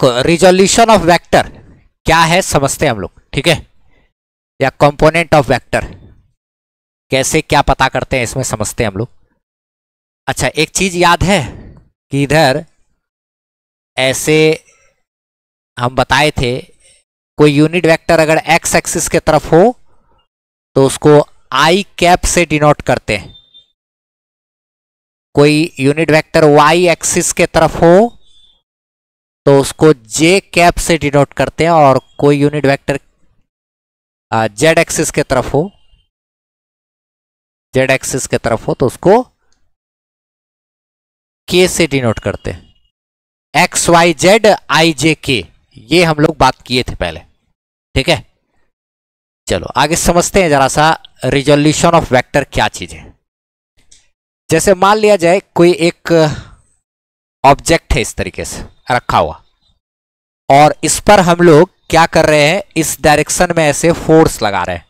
देखो resolution of vector क्या है समझते हैं हम लोग, ठीक है, या कंपोनेंट ऑफ वेक्टर कैसे क्या पता करते हैं इसमें समझते हैं हम लोग। अच्छा एक चीज याद है कि इधर ऐसे हम बताए थे कोई यूनिट वेक्टर अगर एक्स एक्सिस के तरफ हो तो उसको आई कैप से डिनोट करते हैं, कोई यूनिट वेक्टर वाई एक्सिस के तरफ हो तो उसको जे कैप से डिनोट करते हैं, और कोई यूनिट वेक्टर जेड एक्सिस के तरफ हो, जेड एक्सिस के तरफ हो तो उसको के से डिनोट करते हैं। एक्स वाई जेड आई जे के, ये हम लोग बात किए थे पहले, ठीक है। चलो आगे समझते हैं जरा सा रिजोल्यूशन ऑफ वेक्टर क्या चीज है। जैसे मान लिया जाए कोई एक ऑब्जेक्ट है इस तरीके से रखा हुआ, और इस पर हम लोग क्या कर रहे हैं, इस डायरेक्शन में ऐसे फोर्स लगा रहे हैं,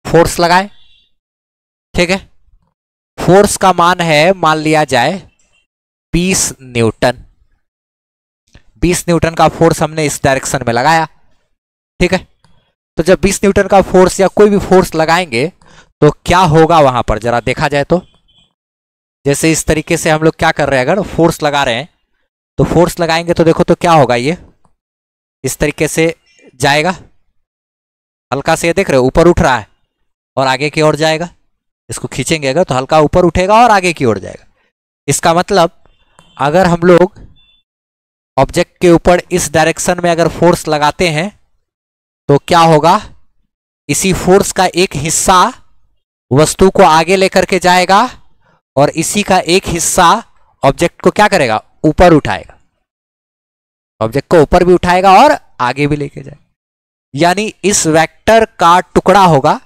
फोर्स लगाए, ठीक है। फोर्स का मान है मान लिया जाए 20 न्यूटन, 20 न्यूटन का फोर्स हमने इस डायरेक्शन में लगाया, ठीक है। तो जब 20 न्यूटन का फोर्स या कोई भी फोर्स लगाएंगे तो क्या होगा वहां पर जरा देखा जाए तो, जैसे इस तरीके से हम लोग क्या कर रहे हैं, अगर फोर्स लगा रहे हैं तो फोर्स लगाएंगे तो देखो तो क्या होगा, ये इस तरीके से जाएगा, हल्का से ये देख रहे हो ऊपर उठ रहा है और आगे की ओर जाएगा, इसको खींचेंगे अगर तो हल्का ऊपर उठेगा और आगे की ओर जाएगा। इसका मतलब अगर हम लोग ऑब्जेक्ट के ऊपर इस डायरेक्शन में अगर फोर्स लगाते हैं तो क्या होगा, इसी फोर्स का एक हिस्सा वस्तु को आगे लेकर के जाएगा और इसी का एक हिस्सा ऑब्जेक्ट को क्या करेगा, ऊपर उठाएगा, ऑब्जेक्ट को ऊपर भी उठाएगा और आगे भी लेके जाएगा। यानी इस वेक्टर का टुकड़ा होगा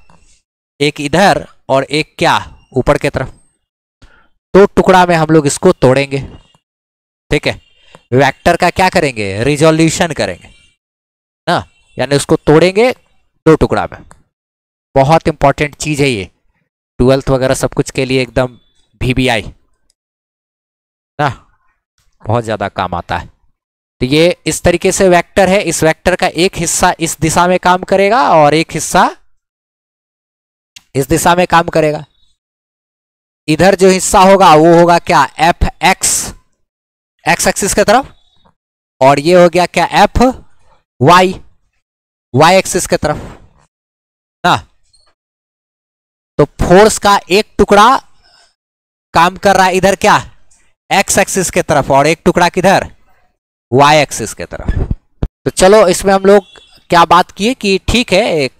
एक इधर और एक क्या ऊपर की तरफ, तो टुकड़ा में हम लोग इसको तोड़ेंगे, ठीक है। वेक्टर का क्या करेंगे, रिजोल्यूशन करेंगे ना, यानी उसको तोड़ेंगे दो टुकड़ा में। बहुत इंपॉर्टेंट चीज है ये, 12th वगैरह सब कुछ के लिए एकदम VBI ना, बहुत ज्यादा काम आता है। तो ये इस तरीके से वेक्टर है, इस वेक्टर का एक हिस्सा इस दिशा में काम करेगा और एक हिस्सा इस दिशा में काम करेगा। इधर जो हिस्सा होगा वो होगा क्या, एफ एक्स, एक्स एक्सिस की तरफ, और ये हो गया क्या, एफ वाई, वाई एक्सिस की तरफ ना। तो फोर्स का एक टुकड़ा काम कर रहा है इधर क्या, एक्स एक्सिस की तरफ, और एक टुकड़ा किधर, वाई एक्सिस की तरफ। तो चलो इसमें हम लोग क्या बात किए कि ठीक है एक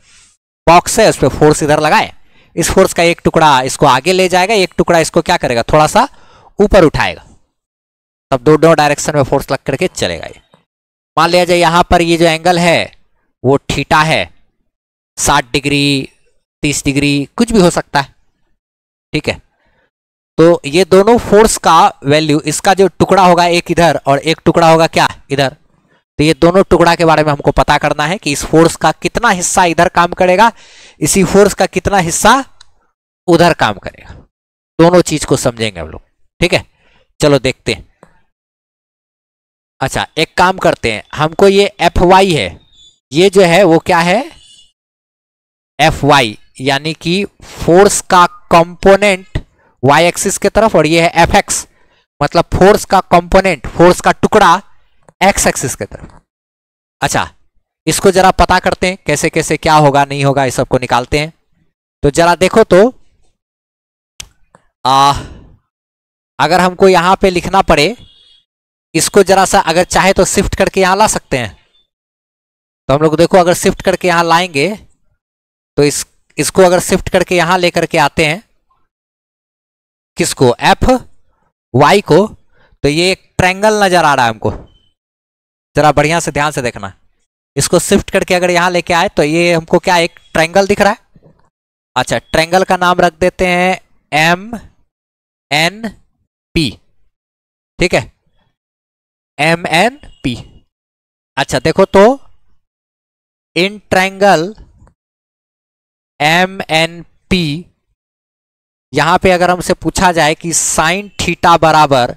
बॉक्स है उस पर फोर्स इधर लगाए, इस फोर्स का एक टुकड़ा इसको आगे ले जाएगा, एक टुकड़ा इसको क्या करेगा, थोड़ा सा ऊपर उठाएगा, तब दोनों डायरेक्शन में फोर्स लग करके चलेगा। ये मान लिया जाए यहां पर ये जो एंगल है वो थीटा है, 60 डिग्री 30 डिग्री कुछ भी हो सकता है, ठीक है। तो ये दोनों फोर्स का वैल्यू, इसका जो टुकड़ा होगा एक इधर और एक टुकड़ा होगा क्या इधर, तो ये दोनों टुकड़ा के बारे में हमको पता करना है कि इस फोर्स का कितना हिस्सा इधर काम करेगा, इसी फोर्स का कितना हिस्सा उधर काम करेगा। दोनों चीज को समझेंगे हम लोग, ठीक है। चलो देखते हैं। अच्छा एक काम करते हैं, हमको ये एफ वाई है, ये जो है वो क्या है, एफ वाई, यानी कि फोर्स का कंपोनेंट वाई एक्सिस की तरफ, और ये है एफ एक्स, मतलब फोर्स का कंपोनेंट, फोर्स का टुकड़ा एक्स एक्सिस की तरफ। अच्छा इसको जरा पता करते हैं कैसे कैसे क्या होगा नहीं होगा, इस सबको निकालते हैं। तो जरा देखो तो अगर हमको यहां पे लिखना पड़े, इसको जरा सा अगर चाहे तो शिफ्ट करके यहां ला सकते हैं। तो हम लोग देखो अगर शिफ्ट करके यहां लाएंगे तो इसको अगर शिफ्ट करके यहां लेकर के आते हैं, किसको, एफ वाई को, तो ये एक ट्रायंगल नजर आ रहा है हमको, जरा बढ़िया से ध्यान से देखना। इसको शिफ्ट करके अगर यहां लेके आए तो ये हमको क्या एक ट्रायंगल दिख रहा है। अच्छा ट्रायंगल का नाम रख देते हैं एम एन पी, ठीक है, एम एन पी। अच्छा देखो तो in triangle M N P, यहां पे अगर हमसे पूछा जाए कि साइन थीटा बराबर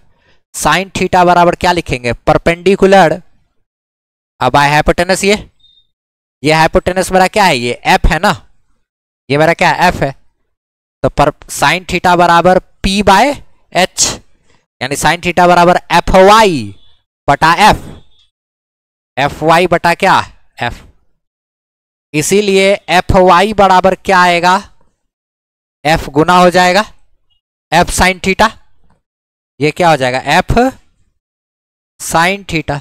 साइन थीटा बराबर क्या लिखेंगे, परपेंडिकुलर। अब आए हाइपोटेनस, ये हाइपोटेनस मेरा क्या है, ये एफ है ना, ये मेरा क्या है, एफ है। तो पर साइन थीटा बराबर पी बाय एच, यानी साइन थीटा बराबर एफ वाई बटा एफ, एफ वाई बटा क्या, एफ। इसीलिए एफ वाई बराबर क्या आएगा, एफ गुना हो जाएगा एफ साइन थीटा, ये क्या हो जाएगा, एफ साइन थीटा।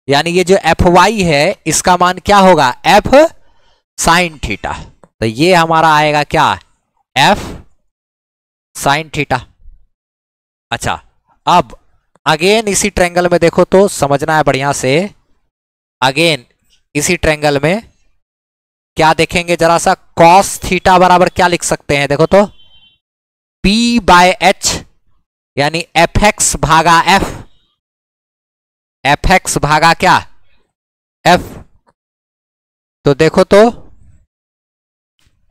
यानी ये जो एफ वाई है इसका मान क्या होगा, एफ साइन थीटा। तो ये हमारा आएगा क्या, एफ साइन थीटा। अच्छा, अब अगेन इसी ट्रायंगल में देखो तो समझना है बढ़िया से। अगेन इसी ट्रायंगल में क्या देखेंगे जरा सा, कॉस थीटा बराबर क्या लिख सकते हैं, देखो तो P बाय एच, यानी एफ एक्स भागा एफ, एफ एक्स भागा क्या, एफ। तो देखो तो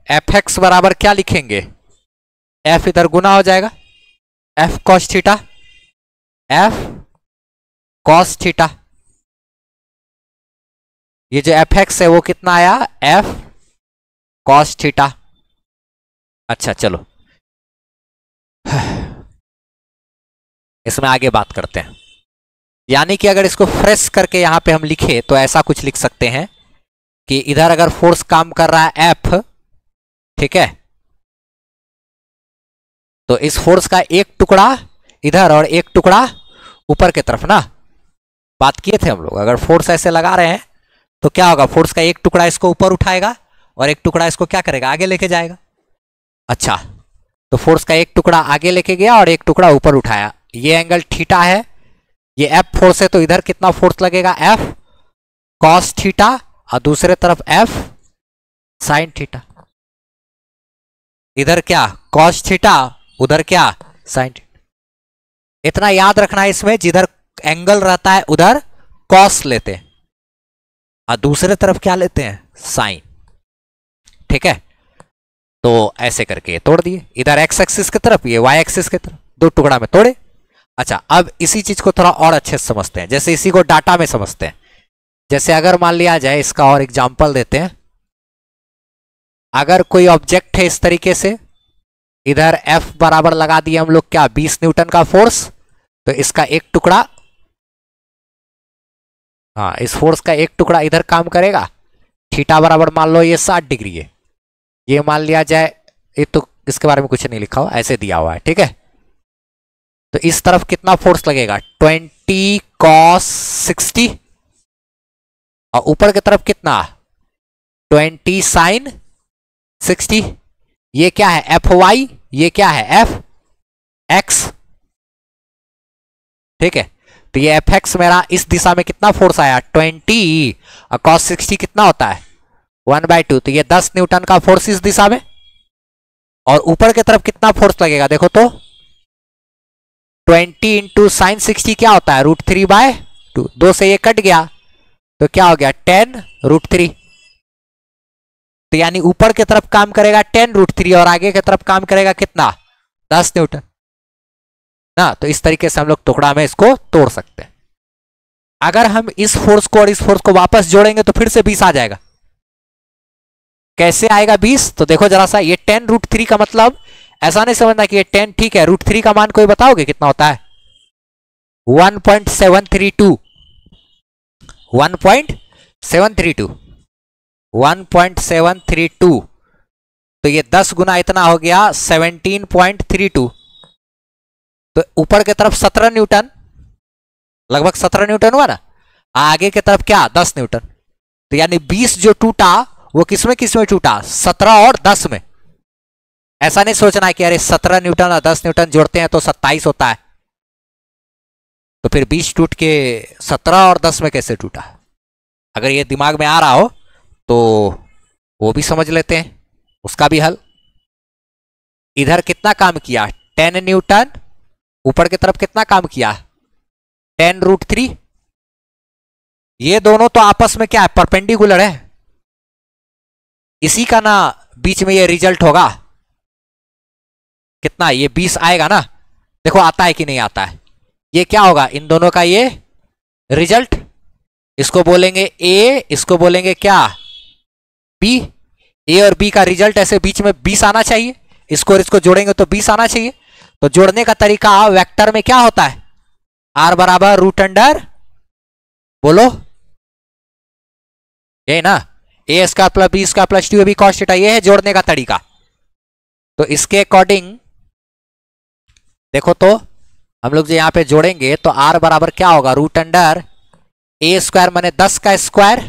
एफ एक्स बराबर क्या लिखेंगे, एफ इधर गुना हो जाएगा, F cos theta, F cos theta. ये जो एफ एक्स है वो कितना आया, एफ कॉस थीटा। अच्छा चलो इसमें आगे बात करते हैं। यानी कि अगर इसको फ्रेश करके यहां पे हम लिखे तो ऐसा कुछ लिख सकते हैं कि इधर अगर फोर्स काम कर रहा है एफ, ठीक है, तो इस फोर्स का एक टुकड़ा इधर और एक टुकड़ा ऊपर की तरफ ना, बात किए थे हम लोग। अगर फोर्स ऐसे लगा रहे हैं तो क्या होगा, फोर्स का एक टुकड़ा इसको ऊपर उठाएगा और एक टुकड़ा इसको क्या करेगा, आगे लेके जाएगा। अच्छा, तो फोर्स का एक टुकड़ा आगे लेके गया और एक टुकड़ा ऊपर उठाया, ये एंगल थीटा है, ये एफ फोर्स है, तो इधर कितना फोर्स लगेगा, एफ कॉस थीटा, और दूसरे तरफ एफ साइन थीटा। इधर क्या कॉस थीटा, उधर क्या साइन थीटा। इतना याद रखना है इसमें, जिधर एंगल रहता है उधर कॉस लेते हैं और दूसरे तरफ क्या लेते हैं, साइन। ठीक है, तो ऐसे करके तोड़ दिए, इधर एक्स एक्सिस की तरफ, ये वाई एक्सिस की तरफ, दो टुकड़ा में तोड़े। अच्छा, अब इसी चीज को थोड़ा और अच्छे से समझते हैं, जैसे इसी को डाटा में समझते हैं। जैसे अगर मान लिया जाए, इसका और एग्जांपल देते हैं। अगर कोई ऑब्जेक्ट है इस तरीके से, इधर F बराबर लगा दिए हम लोग क्या, 20 न्यूटन का फोर्स, तो इसका एक टुकड़ा, हाँ इस फोर्स का एक टुकड़ा इधर काम करेगा, थीटा बराबर मान लो ये 60 डिग्री है, ये मान लिया जाए, ये तो इसके बारे में कुछ नहीं लिखा हुआ, ऐसे दिया हुआ है, ठीक है। तो इस तरफ कितना फोर्स लगेगा, 20 cos 60, और ऊपर की तरफ कितना, 20 sin 60। ये क्या है, एफ वाई, ये क्या है, एफ एक्स। ठीक है, तो ये एफ एक्स मेरा इस दिशा में कितना फोर्स आया, 20, और cos 60 कितना होता है, 1/2, तो ये 10 न्यूटन का फोर्स इस दिशा में। और ऊपर की तरफ कितना फोर्स लगेगा, देखो तो 20 इंटू साइन 60 क्या होता है, √3/2, 2 से ये कट गया तो क्या हो गया, 10√3। तो यानी ऊपर की तरफ काम करेगा 10√3 और आगे की तरफ काम करेगा कितना, 10 न्यूटन ना। तो इस तरीके से हम लोग टुकड़ा में इसको तोड़ सकते हैं। अगर हम इस फोर्स को और इस फोर्स को वापस जोड़ेंगे तो फिर से 20 आ जाएगा। कैसे आएगा 20, तो देखो जरा सा, ये 10√3 का मतलब ऐसा नहीं समझना कि ये 10 ठीक है, √3 का मान कोई बताओगे कितना होता है, 1.732, 1.732, 1.732। तो ये 10 गुना इतना हो गया 17.32। तो ऊपर की तरफ 17 न्यूटन, लगभग 17 न्यूटन हुआ ना, आगे की तरफ क्या 10 न्यूटन। तो यानी 20 जो टूटा वो किसमें किसमें टूटा, 17 और 10 में। ऐसा नहीं सोचना कि अरे 17 न्यूटन और 10 न्यूटन जोड़ते हैं तो 27 होता है, तो फिर 20 टूट के 17 और 10 में कैसे टूटा। अगर ये दिमाग में आ रहा हो तो वो भी समझ लेते हैं, उसका भी हल। इधर कितना काम किया, 10 न्यूटन, ऊपर की तरफ कितना काम किया, 10√3। ये दोनों तो आपस में क्या है, परपेंडिकुलर है, इसी का ना बीच में ये रिजल्ट होगा कितना, ये 20 आएगा ना, देखो आता है कि नहीं आता है। ये क्या होगा, इन दोनों का ये रिजल्ट, इसको बोलेंगे ए, इसको बोलेंगे क्या, बी। ए और बी का रिजल्ट ऐसे बीच में 20 आना चाहिए, इसको और इसको जोड़ेंगे तो 20 आना चाहिए। तो जोड़ने का तरीका वेक्टर में क्या होता है, आर बराबर रूट अंडर, बोलो ये ना, A square plus B square plus 2ab cos theta, ये है जोड़ने का तरीका। तो इसके अकॉर्डिंग देखो तो हम लोग जो यहां पे जोड़ेंगे तो आर बराबर क्या होगा, रूट अंडर ए स्क्वायर माने 10 का स्क्वायर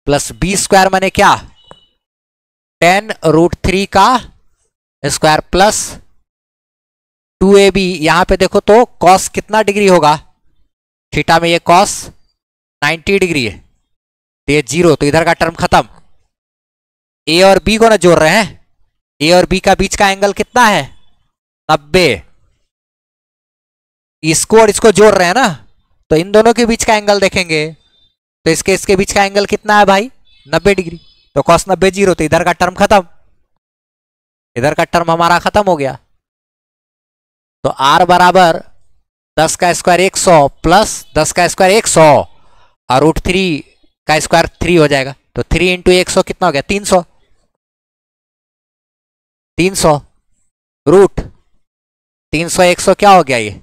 प्लस बी स्क्वायर माने क्या 10√3 का स्क्वायर प्लस 2ab। यहां पे देखो तो कॉस कितना डिग्री होगा, थीटा में ये कॉस 90 डिग्री है, तो ये 0, तो इधर का टर्म खत्म। ए और बी को ना जोड़ रहे हैं, ए और बी का बीच का एंगल कितना है 90, इसको और इसको जोड़ रहे हैं ना, तो इन दोनों के बीच का एंगल देखेंगे तो इसके बीच का एंगल कितना है भाई 90 डिग्री, तो कॉस 90 0, तो इधर का टर्म खत्म, इधर का टर्म हमारा खत्म हो गया। तो आर बराबर 10 का स्क्वायर 100 प्लस 10 का स्क्वायर 100 और √3 का स्क्वायर 3 हो जाएगा, तो 3 इंटू 100 कितना हो गया 300, 300 रूट 300 100 क्या हो गया ये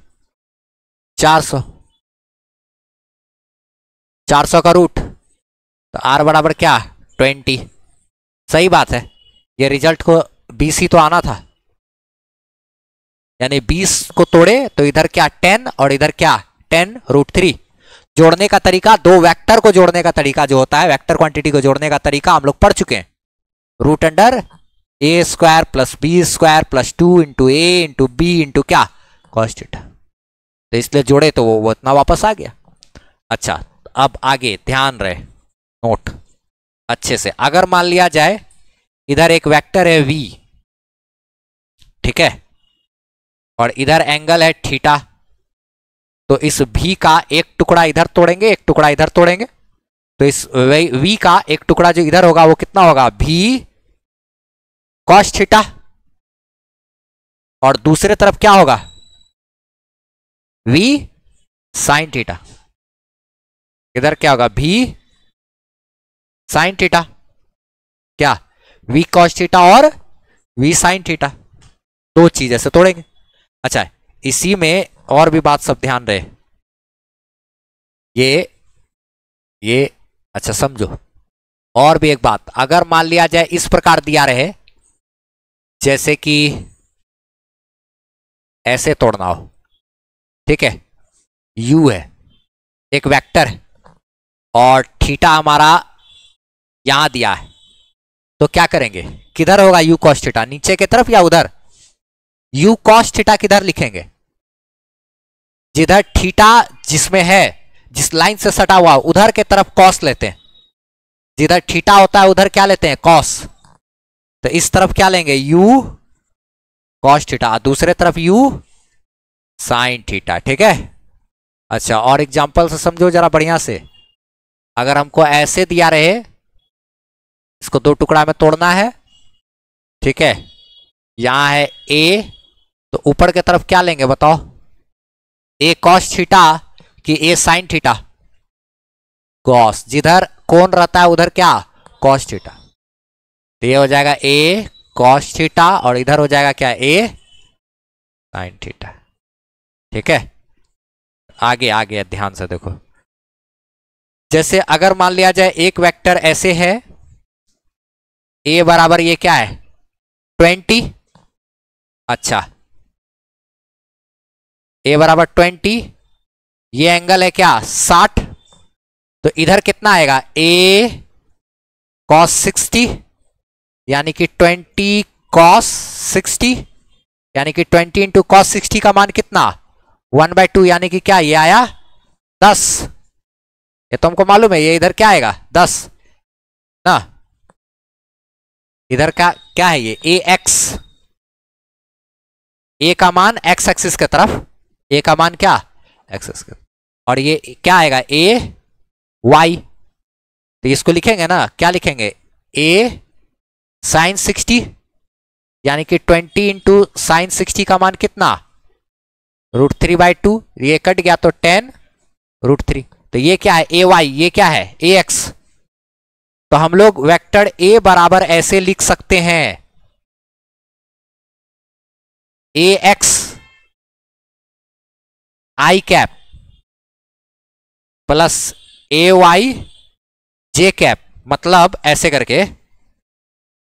400, 400 का रूट, तो आर बराबर क्या 20। सही बात है, ये रिजल्ट को 20 ही तो आना था, यानी 20 को तोड़े तो इधर क्या 10 और इधर क्या 10√3। जोड़ने का तरीका, दो वेक्टर को जोड़ने का तरीका जो होता है, वेक्टर क्वांटिटी को जोड़ने का तरीका हम लोग पढ़ चुके हैं, root under A square plus B square plus 2 into A into B into क्या cos थीटा, तो इसलिए जोड़े तो वो इतना वापस आ गया। अच्छा अब आगे ध्यान रहे, नोट अच्छे से, अगर मान लिया जाए इधर एक वेक्टर है v, ठीक है, और इधर एंगल है थीटा, तो इस v का एक टुकड़ा इधर तोड़ेंगे, एक टुकड़ा इधर तोड़ेंगे, तो इस v का एक टुकड़ा जो इधर होगा वो कितना होगा v cos थीटा, और दूसरे तरफ क्या होगा v sin थीटा, इधर क्या होगा v sin थीटा, क्या v cos थीटा और v sin थीटा, दो चीज ऐसे तोड़ेंगे। अच्छा इसी में और भी बात सब ध्यान रहे, ये अच्छा समझो, और भी एक बात, अगर मान लिया जाए इस प्रकार दिया रहे, जैसे कि ऐसे तोड़ना हो, ठीक है, u है एक वेक्टर है और थीटा हमारा यहां दिया है, तो क्या करेंगे, किधर होगा u cos थीटा, नीचे की तरफ या उधर, u cos थीटा किधर लिखेंगे, जिधर थीटा जिसमें है, जिस लाइन से सटा हुआ उधर के तरफ cos लेते हैं, जिधर थीटा होता है उधर क्या लेते हैं cos, तो इस तरफ क्या लेंगे u cos थीटा, दूसरे तरफ u sin थीटा, ठीक है। अच्छा और एग्जांपल से समझो जरा बढ़िया से, अगर हमको ऐसे दिया रहे, इसको दो टुकड़ा में तोड़ना है, ठीक है, यहां है a, तो ऊपर की तरफ क्या लेंगे बताओ, a cos थीटा कि a sin थीटा, cos, जिधर कौन रहता है उधर क्या cos थीटा, तो ये हो जाएगा a cos थीटा और इधर हो जाएगा क्या a sin थीटा, ठीक है। आगे आगे ध्यान से देखो, जैसे अगर मान लिया जाए एक वेक्टर ऐसे है, a बराबर ये क्या है 20, अच्छा a बराबर 20, ये एंगल है क्या 60, तो इधर कितना आएगा a cos 60, यानी कि 20 cos 60, यानी कि 20 इंटू cos 60 का मान कितना 1/2, यानी कि क्या ये आया 10, ये तो हमको मालूम है, ये इधर क्या आएगा 10 ना, इधर का क्या है ये ax, a का मान x एक्सिस की तरफ, a का मान क्या x एक्सिस, और ये क्या आएगा a y, तो इसको लिखेंगे ना, क्या लिखेंगे a sin 60, यानी कि 20 इंटू sin 60 का मान कितना √3/2, ये कट गया तो 10√3। तो ये क्या है, AY, ये क्या है AX। तो हम लोग वेक्टर A बराबर ऐसे लिख सकते हैं, AX I cap plus AY J cap, मतलब ऐसे करके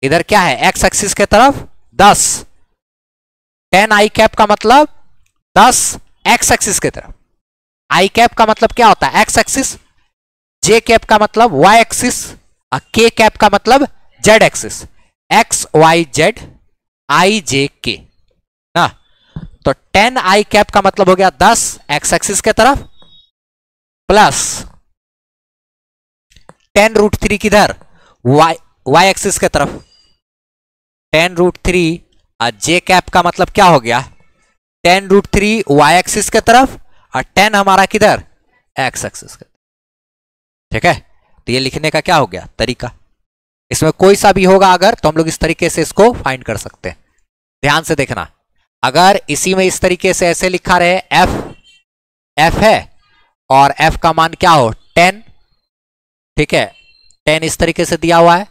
इधर क्या है एक्स एक्सिस के तरफ 10, 10 I कैप का मतलब 10 एक्स एक्सिस के तरफ। I कैप का मतलब क्या होता है एक्स एक्सिस, J कैप का मतलब Y एक्सिस, K कैप का मतलब Z axis, X Y Z I J K ना। तो 10 I कैप का मतलब हो गया 10 एक्स एक्सिस के तरफ प्लस 10√3 किधर Y एक्सिस के तरफ, 10√3 J कैप का मतलब क्या हो गया 10√3 Y एक्सिस के तरफ और 10 हमारा किधर एक्स एक्सिस के। ठीक है, तो ये लिखने का क्या हो गया तरीका। इसमें कोई सा भी होगा अगर तो हम लोग इस तरीके से इसको फाइंड कर सकते हैं। ध्यान से देखना, अगर इसी में इस तरीके से ऐसे लिखा रहे f है और f का मान क्या हो 10, ठीक है 10 इस तरीके से दिया हुआ है।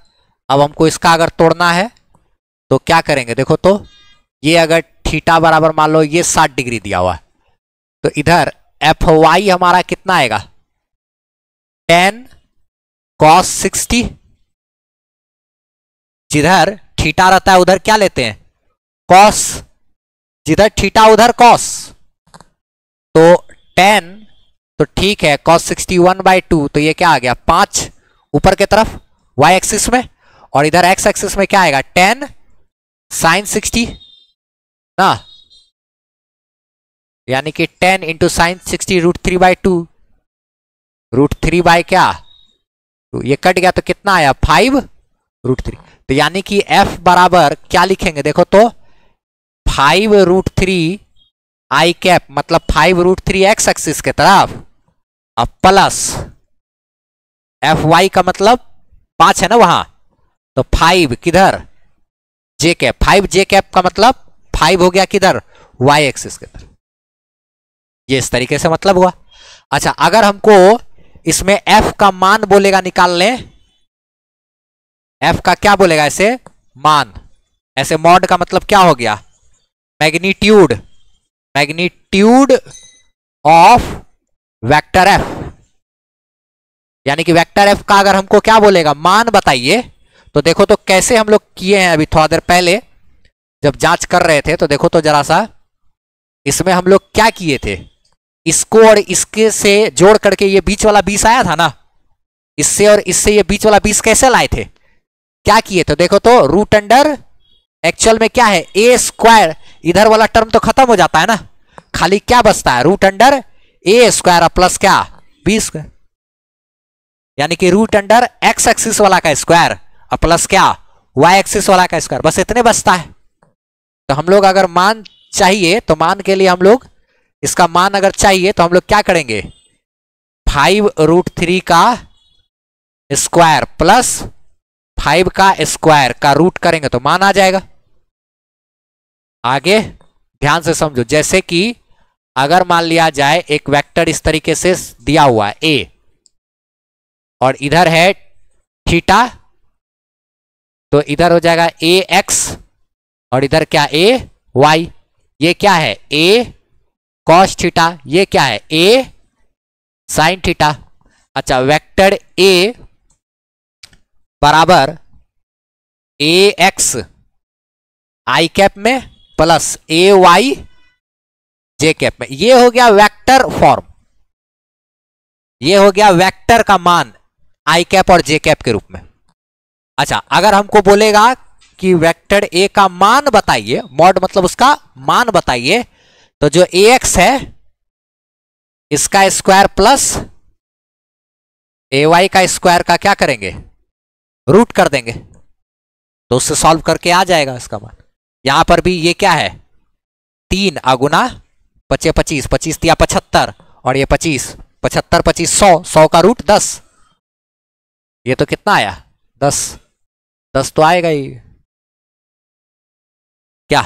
अब हमको इसका अगर तोड़ना है तो क्या करेंगे, देखो तो ये अगर थीटा बराबर मान लो ये 60 डिग्री दिया हुआ है, तो इधर fy हमारा कितना आएगा 10 cos 60, जिधर थीटा रहता है उधर क्या लेते हैं cos, जिधर थीटा उधर cos, तो 10, तो ठीक है cos 60 1/2, तो ये क्या आ गया 5 ऊपर के तरफ y एक्सिस में, और इधर x एक्सिस में क्या आएगा 10 sin 60 ना, यानी कि 10 इंटू साइन 60 √3/2, √3 बाय क्या, तो ये कट गया तो कितना आया 5√3। तो यानी कि f बराबर क्या लिखेंगे देखो तो 5√3 I कैप, मतलब 5√3 x एक्सिस के तरफ, अब प्लस fy का मतलब 5 है ना वहां, तो 5 किधर j कैप, 5 j कैप का मतलब 5 हो गया किधर y एक्सिस के तरफ। ये इस तरीके से मतलब हुआ। अच्छा, अगर हमको इसमें f का मान बोलेगा निकाल लें, f का क्या बोलेगा ऐसे मान, ऐसे मॉड का मतलब क्या हो गया magnitude, magnitude of vector f, यानी कि वेक्टर f का अगर हमको क्या बोलेगा मान बताइए, तो देखो तो कैसे हम लोग किए हैं अभी थोड़ा देर पहले जब जांच कर रहे थे, तो देखो तो जरा सा इसमें हम लोग क्या किए थे, इसको और इसके से जोड़ करके ये बीच वाला 20 आया था ना, इससे और इससे ये बीच वाला 20 कैसे लाए थे, क्या किए थे देखो तो रूट अंडर, एक्चुअल में क्या है ए स्क्वायर, इधर वाला टर्म तो खत्म हो जाता है ना, खाली क्या बचता है root under A square plus क्या बी स्क्वायर, यानी कि रूट अंडर एक्स एक्सिस वाला का स्क्वायर और प्लस क्या वाई एक्सिस वाला का स्क्वायर, बस इतने बचता है। तो हम लोग अगर मान चाहिए तो मान के लिए हम लोग इसका मान अगर चाहिए तो हम लोग क्या करेंगे 5√3 का स्क्वायर प्लस 5 का स्क्वायर का रूट करेंगे तो मान आ जाएगा। आगे ध्यान से समझो, जैसे कि अगर मान लिया जाए एक वेक्टर इस तरीके से दिया हुआ है ए और इधर है थीटा, तो इधर हो जाएगा ए एक्स और इधर क्या ए वाई, ये क्या है ए कॉस थीटा, ये क्या है ए साइन थीटा। अच्छा, वेक्टर ए बराबर ए एक्स आई कैप में प्लस ए वाई जे कैप में, ये हो गया वेक्टर फॉर्म, ये हो गया वेक्टर का मान आई कैप और जे कैप के रूप में। अच्छा, अगर हमको बोलेगा कि वेक्टर ए का मान बताइए, मॉड मतलब उसका मान बताइए, तो जो ए एक्स है इसका स्क्वायर प्लस ए वाई का स्क्वायर का क्या करेंगे रूट कर देंगे, तो उससे सॉल्व करके आ जाएगा इसका मान। यहां पर भी ये क्या है 3 अगुना 25 25 25 दिया 75 और ये 25 75 25 100 100 का रूट 10, ये तो कितना आया 10 10 तो आएगा ही क्या,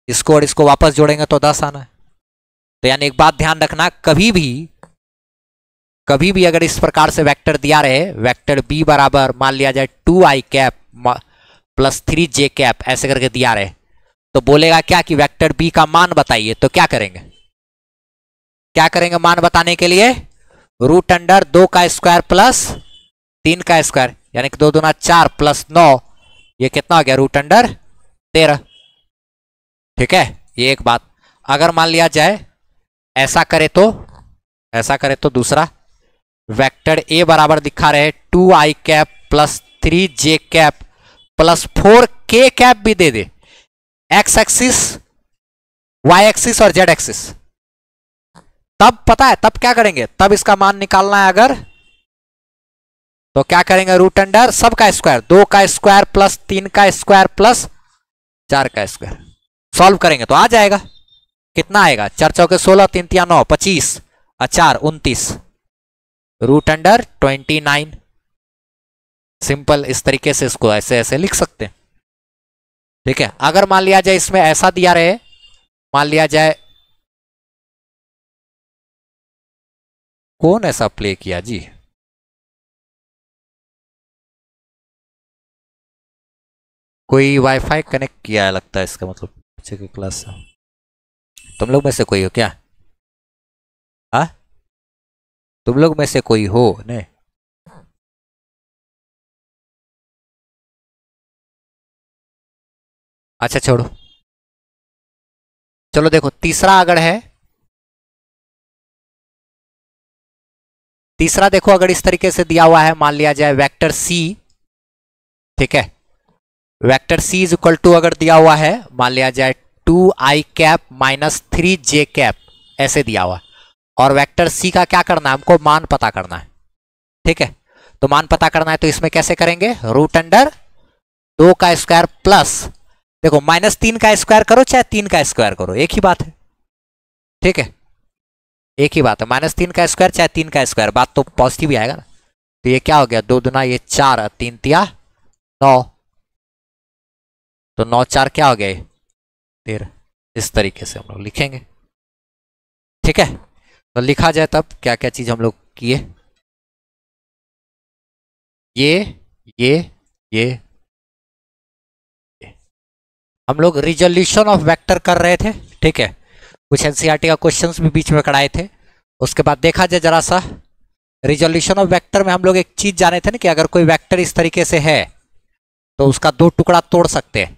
इसको और इसको वापस जोड़ेंगे तो 10 आना है। तो यानी एक बात ध्यान रखना, कभी भी अगर इस प्रकार से वेक्टर दिया रहे, वेक्टर बी बराबर मान लिया जाए 2i cap plus 3j cap ऐसे करके दिया रहे, तो बोलेगा क्या कि वेक्टर बी का मान बताइए। तो क्या करेंगे मान बताने के लिए? रूट अंडर 2 का स्क्वायर प्लस 3 का स्क्वायर, यानी कि 2 दूना 4 प्लस 9, ये कितना हो गया? Root under 13। ठीक है, ये एक बात। अगर मान लिया जाए ऐसा करे तो दूसरा वेक्टर ए बराबर दिखा रहे 2i cap plus 3j cap plus 4k cap भी दे दे, एक्स एक्सिस, वाई एक्सिस और जेड एक्सिस, तब पता है तब क्या करेंगे? तब इसका मान निकालना है अगर, तो क्या करेंगे? रूट अंडर सब का स्क्वायर, 2 का स्क्वायर प्लस 3 का स्क्वायर प्लस 4 का स्क्वायर, सॉल्व करेंगे तो आ जाएगा। कितना आएगा? 4 चौके 16, 3 तिया 9, 25 और 4 29, रूट अंडर 29। सिंपल, इस तरीके से इसको ऐसे ऐसे लिख सकते हैं। ठीक है, अगर मान लिया जाए इसमें ऐसा दिया रहे, मान लिया जाए, कौन ऐसा प्ले किया जी? कोई वाईफाई कनेक्ट किया है लगता है, इसका मतलब बच्चे की क्लास से। तुम लोग में से कोई हो क्या? हाँ, तुम लोग में से कोई हो नहीं? अच्छा छोड़ो, चलो देखो तीसरा अगर है, तीसरा देखो अगर इस तरीके से दिया हुआ है, मान लिया जाए वेक्टर सी, ठीक है, vector C is equal to अगर दिया हुआ है, मान लिया जाए 2i cap minus 3j cap ऐसे दिया हुआ, और वेक्टर सी का क्या करना है? हमको मान पता करना है। ठीक है, तो मान पता करना है तो इसमें कैसे करेंगे? रूट अंडर 2 का स्क्वायर प्लस, देखो माइनस 3 का स्क्वायर करो चाहे 3 का स्क्वायर करो, एक ही बात है। ठीक है, एक ही बात है, माइनस 3 का स्क्वायर चाहे 3 का स्क्वायर, बात तो पॉजिटिव ही आएगा ना। तो ये क्या हो गया? 2 दूना ये 4, 3 तिया 9, तो 9 4 क्या हो गया? 13। इस तरीके से हम लोग लिखेंगे। ठीक है, तो लिखा जाए तब क्या क्या चीज हम लोग किए? ये हम लोग रिजोल्यूशन ऑफ वेक्टर कर रहे थे। ठीक है, कुछ एनसीईआरटी का क्वेश्चंस भी बीच में कराए थे। उसके बाद देखा जाए जरा सा रिजोल्यूशन ऑफ वेक्टर में हम लोग एक चीज जाने थे ना कि अगर कोई वेक्टर इस तरीके से है तो उसका 2 टुकड़ा तोड़ सकते हैं।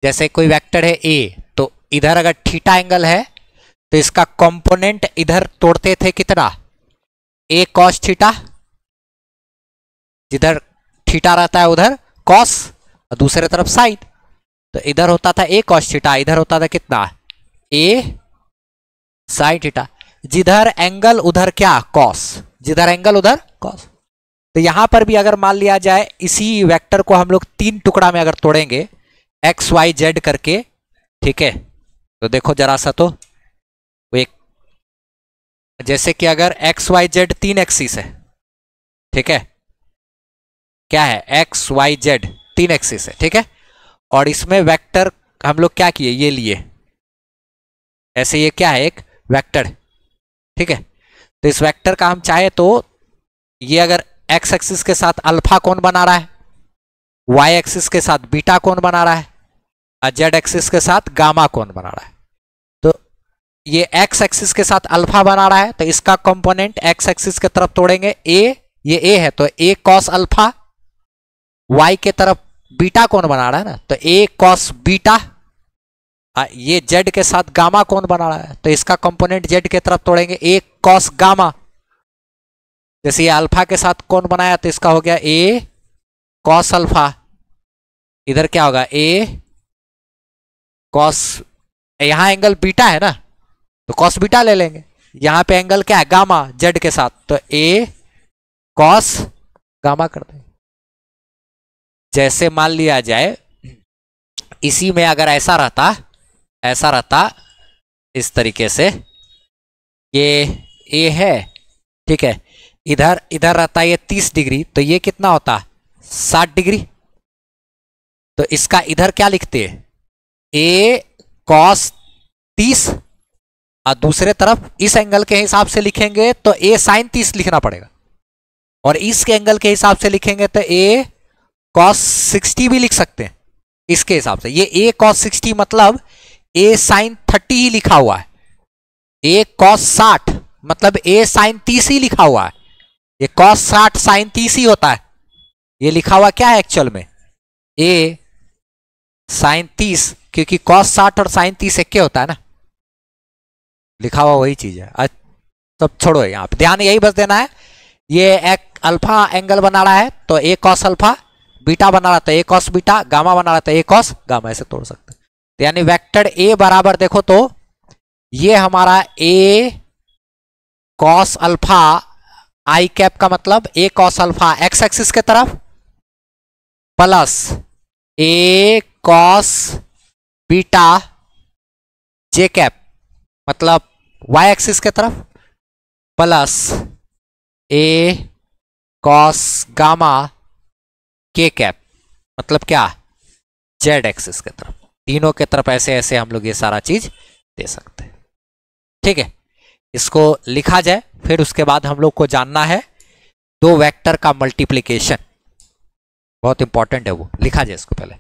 जैसे कोई वेक्टर है ए, तो इधर अगर थीटा एंगल है तो इसका कंपोनेंट इधर तोड़ते थे कितना? ए कॉस थीटा, जिधर थीटा रहता है उधर कॉस और दूसरे तरफ साइन, तो इधर होता था ए कॉस थीटा, इधर होता था कितना? ए साइन थीटा। जिधर एंगल उधर क्या? कॉस, जिधर एंगल उधर कॉस। तो यहां पर भी अगर मान लिया जाए इसी वेक्टर को हम लोग 3 टुकड़ा में अगर तोड़ेंगे एक्स वाई जेड करके, ठीक है, तो देखो जरा सा, तो एक जैसे कि अगर एक्स वाई जेड 3 एक्सिस है, ठीक है, क्या है? एक्स वाई जेड 3 एक्सिस है, ठीक है, और इसमें वेक्टर हम लोग क्या किए? ये लिए ऐसे, ये क्या है? एक वेक्टर, ठीक है। तो इस वेक्टर का हम चाहे तो ये अगर एक्स एक्सिस के साथ अल्फा कोण बना रहा है, वाई एक्सिस के साथ बीटा कोण बना रहा है और जेड एक्सिस के साथ गामा कोण बना रहा है, तो ये एक्स एक्सिस के साथ अल्फा बना रहा है तो इसका कंपोनेंट एक्स एक्सिस के तरफ तोड़ेंगे ए, ये ए है तो ए कॉस अल्फा, वाई के तरफ बीटा कोण बना रहा है ना तो ए कॉस बीटा, ये जेड के साथ गामा कोण बना रहा है तो इसका कंपोनेंट जेड के तरफ तोड़ेंगे ए कॉस गामा। जैसे ये अल्फा के साथ कोण बनाया तो इसका हो गया ए कॉस अल्फा, इधर क्या होगा? ए कॉस, यहां एंगल बीटा है ना तो कॉस बीटा ले लेंगे, यहां पे एंगल क्या है? गामा, जेड के साथ, तो ए कॉस गामा कर देंगे। जैसे मान लिया जाए इसी में अगर ऐसा रहता इस तरीके से, ये ए है, ठीक है, इधर रहता है ये 30 डिग्री, तो ये कितना होता? 60 डिग्री। तो इसका इधर क्या लिखते हैं? ए कॉस 30 और दूसरे तरफ इस एंगल के हिसाब से लिखेंगे तो a sin 30 लिखना पड़ेगा, और इसके एंगल के हिसाब से लिखेंगे तो a cos 60 भी लिख सकते हैं इसके हिसाब से। ये a cos 60 मतलब a sin 30 ही लिखा हुआ है, a cos 60 मतलब a sin 30 ही लिखा हुआ है। ये cos 60 sin 30 ही होता है। ये लिखा हुआ क्या है एक्चुअल में, a sin 30, क्योंकि cos 60 और sin 30 एक के होता है ना, लिखा हुआ वही चीज है। तब छोड़ो, यहां पे ध्यान यही बस देना है। ये एक अल्फा एंगल बना रहा है तो a cos अल्फा, बीटा बना रहा था a cos बीटा, गामा बना रहा था a cos गामा, ऐसे तोड़ सकते हैं। तो यानी वेक्टर a बराबर देखो तो ये हमारा a cos alpha I cap का मतलब a cos alpha x axis के तरफ plus a cos beta j cap मतलब y एक्सिस के तरफ plus a cos gamma k cap मतलब क्या z एक्सिस के तरफ। तीनों के तरफ ऐसे ऐसे हम लोग ये सारा चीज दे सकते हैं। ठीक है, इसको लिखा जाए, फिर उसके बाद हम लोग को जानना है दो वेक्टर का मल्टीप्लिकेशन, बहुत इंपॉर्टेंट है वो, लिखा जाए इसको पहले।